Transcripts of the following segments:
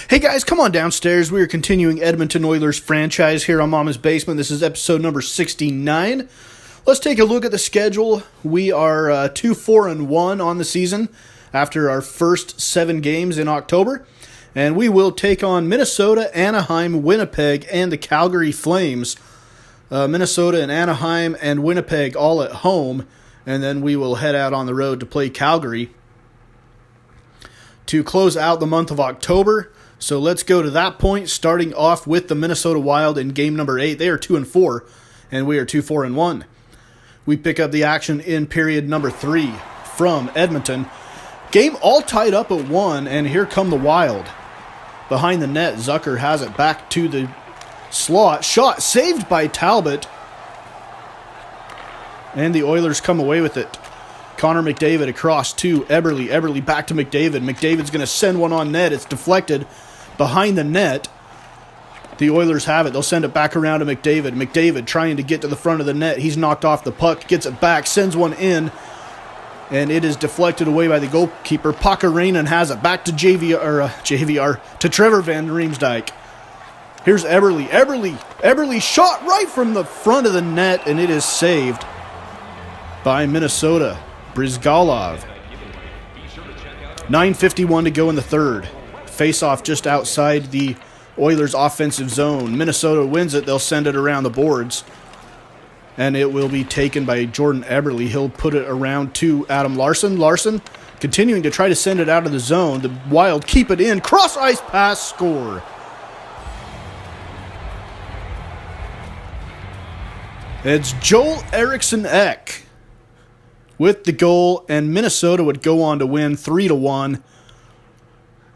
Hey guys, come on downstairs. We are continuing Edmonton Oilers franchise here on Mama's Basement. This is episode number 69. Let's take a look at the schedule. We are 2-4-1 on the season after our first 7 games in October. And we will take on Minnesota, Anaheim, Winnipeg, and the Calgary Flames. Minnesota and Anaheim and Winnipeg all at home. And then we will head out on the road to play Calgary to close out the month of October. So let's go to that point, starting off with the Minnesota Wild in game number 8. They are 2-4, and we are 2-4-1. We pick up the action in period number 3 from Edmonton. Game all tied up at 1, and here come the Wild. Behind the net, Zucker has it back to the slot. Shot saved by Talbot. And the Oilers come away with it. Connor McDavid across to Eberle. Eberle back to McDavid. McDavid's going to send one on net. It's deflected behind the net. The Oilers have it. They'll send it back around to McDavid. McDavid trying to get to the front of the net. He's knocked off the puck. Gets it back. Sends one in. And it is deflected away by the goalkeeper. Pakarainen has it back to to Trevor Van Riemsdyk. Here's Eberle. Eberle shot right from the front of the net, and it is saved by Minnesota. Brizgalov. 9:51 to go in the third. Face-off just outside the Oilers' offensive zone. Minnesota wins it. They'll send it around the boards. And it will be taken by Jordan Eberle. He'll put it around to Adam Larsson. Larsson continuing to try to send it out of the zone. The Wild keep it in. Cross-ice pass, score. It's Joel Eriksson-Ek with the goal, and Minnesota would go on to win 3-1.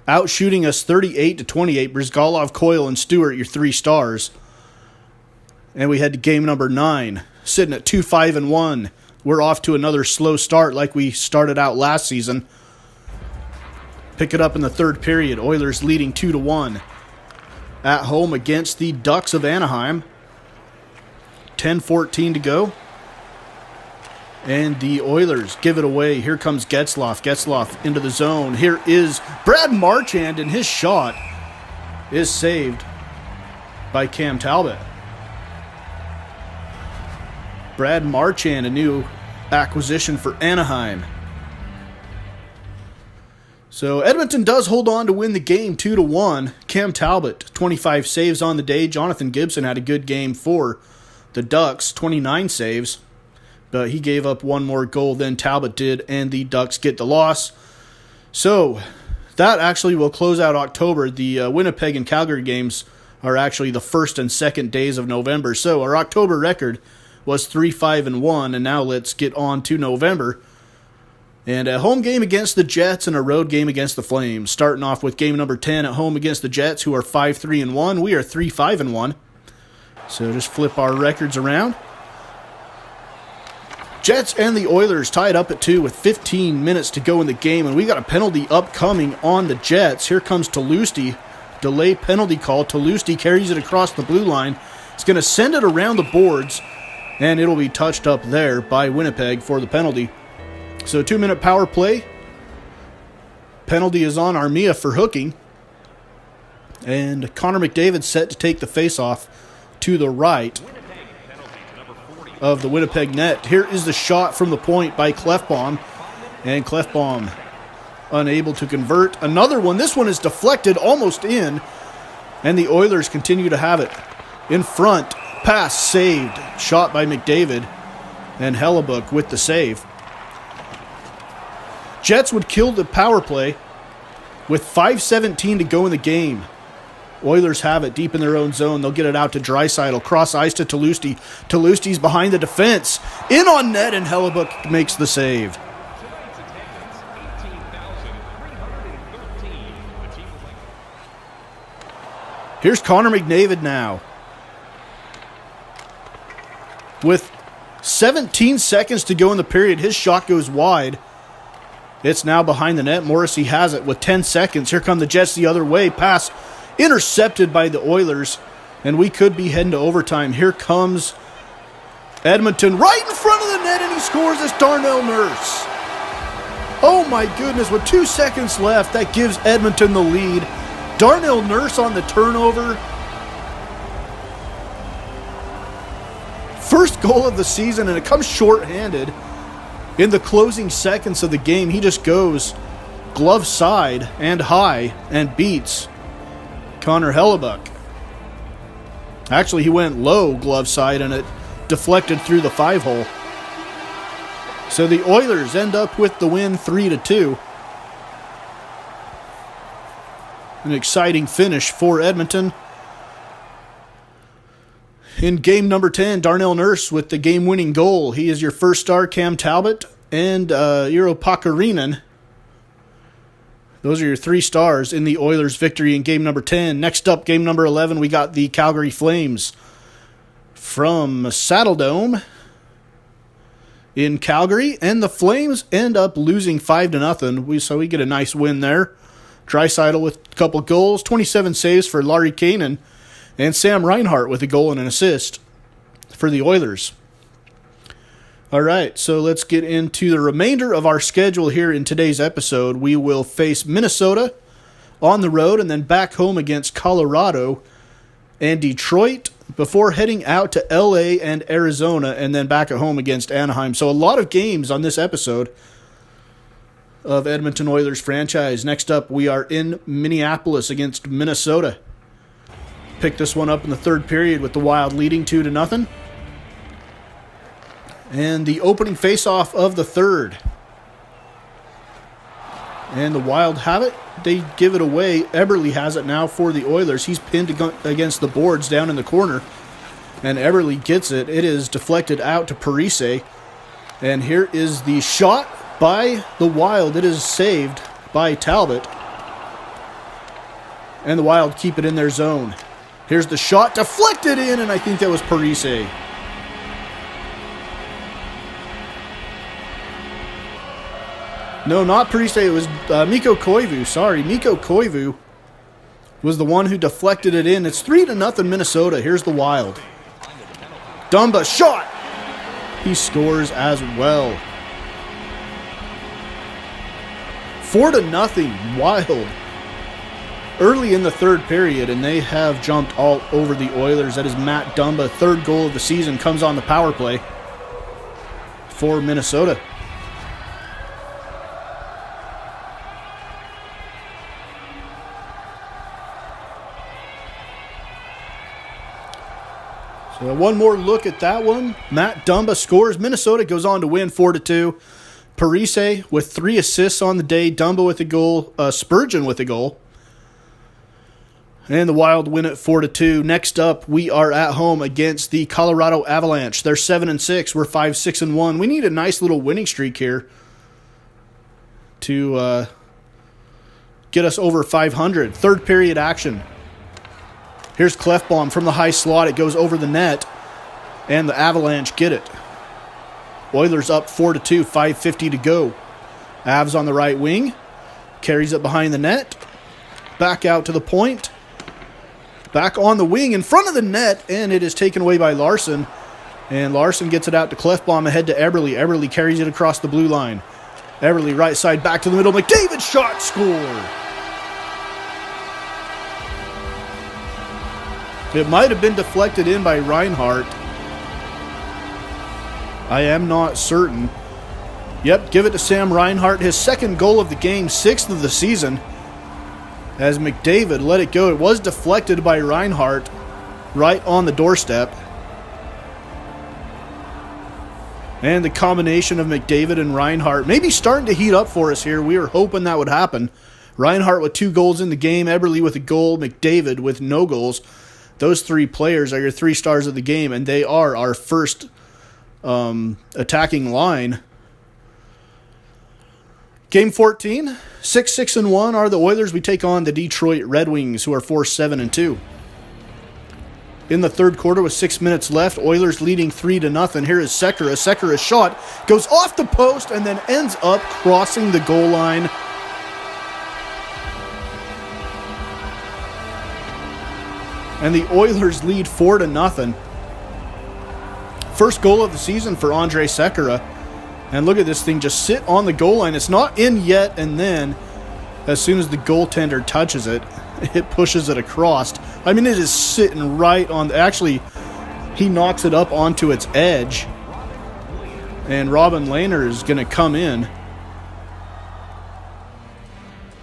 Outshooting us 38-28. Brizgalov, Coyle, and Stewart, your 3 stars. And we head to game number 9, sitting at 2-5-1. We're off to another slow start like we started out last season. Pick it up in the third period. Oilers leading 2-1. At home against the Ducks of Anaheim. 10:14 to go. And the Oilers give it away. Here comes Getzlaf. Getzlaf into the zone. Here is Brad Marchand, and his shot is saved by Cam Talbot. Brad Marchand, a new acquisition for Anaheim. So Edmonton does hold on to win the game 2-1. Cam Talbot, 25 saves on the day. Jonathan Gibson had a good game for the Ducks, 29 saves. But he gave up one more goal than Talbot did, and the Ducks get the loss. So that actually will close out October. The Winnipeg and Calgary games are actually the first and second days of November. So our October record was 3-5-1, and now let's get on to November. And a home game against the Jets and a road game against the Flames. Starting off with game number 10 at home against the Jets, who are 5-3-1. We are 3-5-1. So just flip our records around. Jets and the Oilers tied up at 2 with 15 minutes to go in the game, and we got a penalty upcoming on the Jets. Here comes Toulouse. Delay penalty call. Toulouse carries it across the blue line. He's going to send it around the boards, and it'll be touched up there by Winnipeg for the penalty. So 2-minute power play. Penalty is on Armia for hooking. And Connor McDavid set to take the face-off to the right of the Winnipeg net. Here is the shot from the point by Klefbom. And Klefbom unable to convert. Another one. This one is deflected almost in. And the Oilers continue to have it. In front. Pass saved. Shot by McDavid. And Hellebuck with the save. Jets would kill the power play with 5:17 to go in the game. Oilers have it deep in their own zone. They'll get it out to Draisaitl. Cross ice to Toulouse. Toulouse's behind the defense. In on net, and Hellebuck makes the save. Here's Connor McDavid now. With 17 seconds to go in the period, his shot goes wide. It's now behind the net. Morrissey has it with 10 seconds. Here come the Jets the other way. Pass intercepted by the Oilers, and we could be heading to overtime. Here comes Edmonton right in front of the net, and he scores. It's Darnell Nurse. Oh my goodness, with 2 seconds left, that gives Edmonton the lead. Darnell Nurse on the turnover. First goal of the season, and it comes short-handed. In the closing seconds of the game, he just goes glove side and high and beats Connor Hellebuck. Actually, he went low glove side, and it deflected through the 5-hole. So the Oilers end up with the win 3-2. An exciting finish for Edmonton. In game number 10, Darnell Nurse with the game-winning goal. He is your first star, Cam Talbot, and Eero Pakarinen. Those are your 3 stars in the Oilers' victory in game number 10. Next up, game number 11, we got the Calgary Flames from Saddledome in Calgary, and the Flames end up losing 5-0. So we get a nice win there. Draisaitl with a couple goals, 27 saves for Larry Kanen, and Sam Reinhart with a goal and an assist for the Oilers. All right, so let's get into the remainder of our schedule here in today's episode. We will face Minnesota on the road and then back home against Colorado and Detroit before heading out to LA and Arizona and then back at home against Anaheim. So a lot of games on this episode of Edmonton Oilers franchise. Next up, we are in Minneapolis against Minnesota. Pick this one up in the third period with the Wild leading 2-0. And the opening faceoff of the third. And the Wild have it. They give it away. Eberle has it now for the Oilers. He's pinned against the boards down in the corner. And Eberle gets it. It is deflected out to Parise. And here is the shot by the Wild. It is saved by Talbot. And the Wild keep it in their zone. Here's the shot, deflected in, and I think that was Parise. No, not Parise. It was Mikko Koivu. Sorry, Mikko Koivu was the one who deflected it in. It's 3-0 Minnesota. Here's the Wild. Dumba shot. He scores as well. 4-0 Wild. Early in the third period, and they have jumped all over the Oilers. That is Matt Dumba. Third goal of the season comes on the power play for Minnesota. So one more look at that one. Matt Dumba scores. Minnesota goes on to win 4-2. Parise with 3 assists on the day. Dumba with a goal. Spurgeon with a goal. And the Wild win it 4-2. Next up, we are at home against the Colorado Avalanche. They're 7-6. We're 5-6-1. We need a nice little winning streak here to get us over 500. Third period action. Here's Clefbaum from the high slot. It goes over the net, and the Avalanche get it. Oilers up 4-2, 5:50 to go. Avs on the right wing. Carries it behind the net. Back out to the point. Back on the wing in front of the net, and it is taken away by Larson. And Larson gets it out to Clefbaum ahead to Eberle. Eberle carries it across the blue line. Eberle right side back to the middle. McDavid shot, score. It might have been deflected in by Reinhart. I am not certain. Yep, give it to Sam Reinhart. His second goal of the game, 6th of the season. As McDavid let it go. It was deflected by Reinhart right on the doorstep. And the combination of McDavid and Reinhart maybe starting to heat up for us here. We were hoping that would happen. Reinhart with 2 goals in the game. Eberle with a goal. McDavid with no goals. Those 3 players are your 3 stars of the game, and they are our first attacking line. Game 14, 6-6-1 are the Oilers. We take on the Detroit Red Wings, who are 4-7-2. In the third quarter with 6 minutes left, Oilers leading 3-0. Here is Sekera. Sekera's shot goes off the post and then ends up crossing the goal line. And the Oilers lead 4-0. First goal of the season for Andrej Sekera. And look at this thing just sit on the goal line. It's not in yet, and then as soon as the goaltender touches it, it pushes it across. I mean, it is sitting right on... Actually, he knocks it up onto its edge. And Robin Lehner is going to come in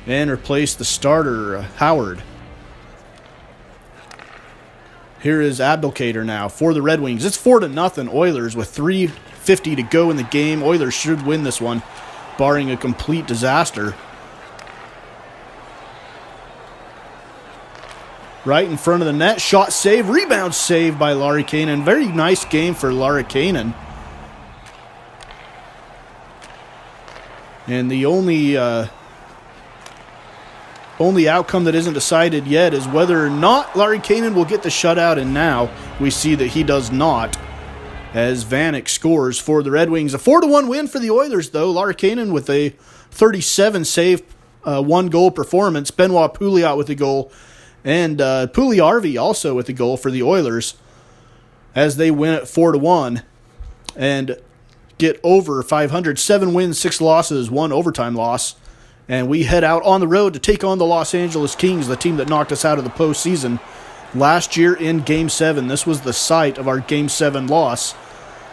and replace the starter, Howard. Here is Abdelkader now for the Red Wings. It's 4-0 Oilers with 3:50 to go in the game. Oilers should win this one, barring a complete disaster. Right in front of the net. Shot save. Rebound save by Larry Kanen. Very nice game for Larry Kanen. And the only outcome that isn't decided yet is whether or not Larry Kanen will get the shutout, and now we see that he does not, as Vanek scores for the Red Wings. A 4-1 win for the Oilers, though. Larry Kanen with a 37-save, one-goal performance. Benoit Pouliot with a goal, and Puliarvi also with a goal for the Oilers as they win at 4-1 and get over 500. 7 wins, 6 losses, 1 overtime loss. And we head out on the road to take on the Los Angeles Kings, the team that knocked us out of the postseason last year in Game 7. This was the site of our Game 7 loss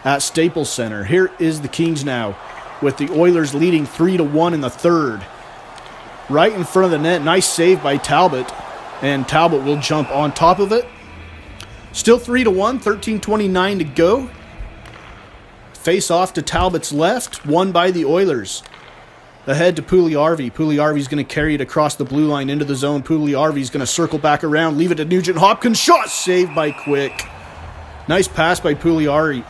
at Staples Center. Here is the Kings now, with the Oilers leading 3-1 in the third. Right in front of the net, nice save by Talbot, and Talbot will jump on top of it. Still 3-1, 13:29 to go. Face off to Talbot's left, won by the Oilers. Ahead to Puliarvi. Puliarvi's going to carry it across the blue line into the zone. Puliarvi's going to circle back around, leave it to Nugent Hopkins. Shot saved by Quick. Nice pass by Puliarvi,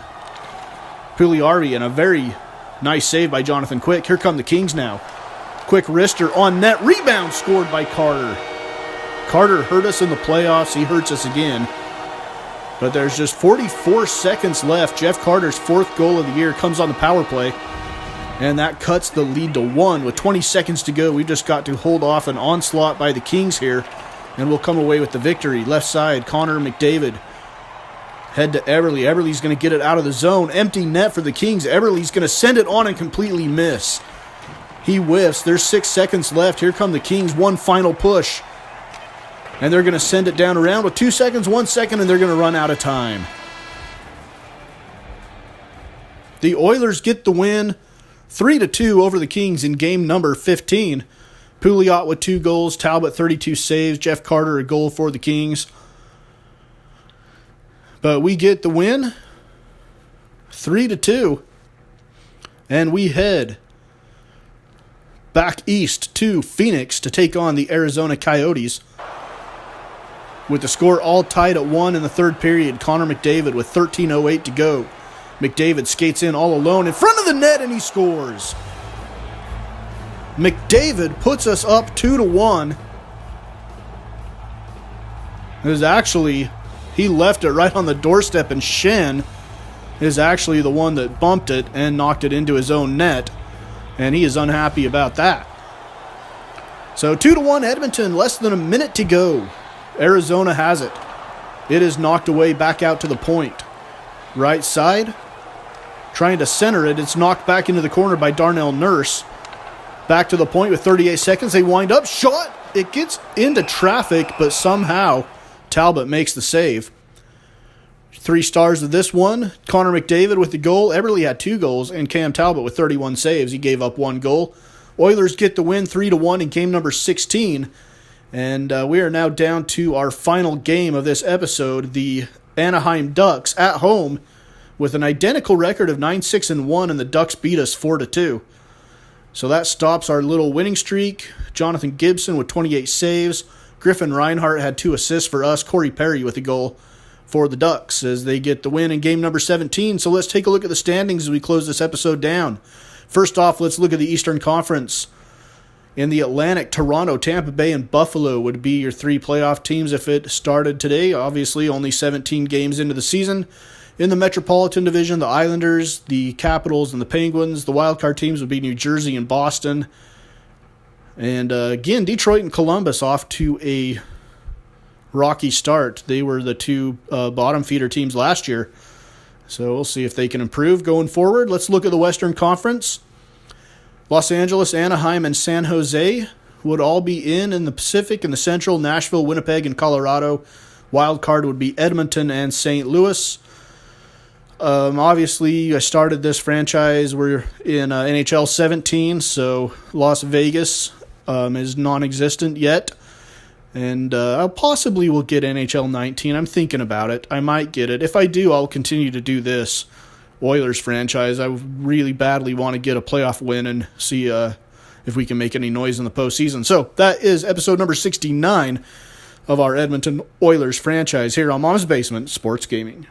and a very nice save by Jonathan Quick. Here come the Kings now. Quick wrister on net. Rebound scored by Carter. Carter hurt us in the playoffs. He hurts us again. But there's just 44 seconds left. Jeff Carter's 4th goal of the year comes on the power play. And that cuts the lead to 1 with 20 seconds to go. We've just got to hold off an onslaught by the Kings here, and we'll come away with the victory. Left side, Connor McDavid. Head to Eberle. Eberle's going to get it out of the zone. Empty net for the Kings. Eberle's going to send it on and completely miss. He whiffs. There's 6 seconds left. Here come the Kings. One final push. And they're going to send it down around with 2 seconds, 1 second, and they're going to run out of time. The Oilers get the win. 3-2 over the Kings in game number 15. Pouliot with 2 goals, Talbot 32 saves, Jeff Carter a goal for the Kings. But we get the win, 3-2, and we head back east to Phoenix to take on the Arizona Coyotes. With the score all tied at 1 in the third period, Connor McDavid with 13:08 to go. McDavid skates in all alone in front of the net, and he scores. McDavid puts us up 2-1. It was actually, he left it right on the doorstep, and Shen is actually the one that bumped it and knocked it into his own net, and he is unhappy about that. So 2-1 Edmonton, less than a minute to go. Arizona has it. It is knocked away back out to the point. Right side. Trying to center it. It's knocked back into the corner by Darnell Nurse. Back to the point with 38 seconds. They wind up. Shot. It gets into traffic, but somehow Talbot makes the save. 3 stars of this one. Connor McDavid with the goal. Eberle had 2 goals, and Cam Talbot with 31 saves. He gave up 1 goal. Oilers get the win 3-1 in game number 16. And we are now down to our final game of this episode. The Anaheim Ducks at home with an identical record of 9-6-1, and the Ducks beat us 4-2. So that stops our little winning streak. Jonathan Gibson with 28 saves. Griffin Reinhart had 2 assists for us. Corey Perry with a goal for the Ducks as they get the win in game number 17. So let's take a look at the standings as we close this episode down. First off, let's look at the Eastern Conference. In the Atlantic, Toronto, Tampa Bay, and Buffalo would be your 3 playoff teams if it started today. Obviously, only 17 games into the season. In the Metropolitan Division, the Islanders, the Capitals, and the Penguins. The wildcard teams would be New Jersey and Boston. And again, Detroit and Columbus off to a rocky start. They were the 2 bottom feeder teams last year. So we'll see if they can improve going forward. Let's look at the Western Conference. Los Angeles, Anaheim, and San Jose would all be in the Pacific and the Central, Nashville, Winnipeg, and Colorado. Wild card would be Edmonton and St. Louis. Obviously, I started this franchise. We're in NHL 17, so Las Vegas is non-existent yet. And I possibly will get NHL 19. I'm thinking about it. I might get it. If I do, I'll continue to do this Oilers franchise. I really badly want to get a playoff win and see if we can make any noise in the postseason. So that is episode number 69 of our Edmonton Oilers franchise here on Mom's Basement Sports Gaming.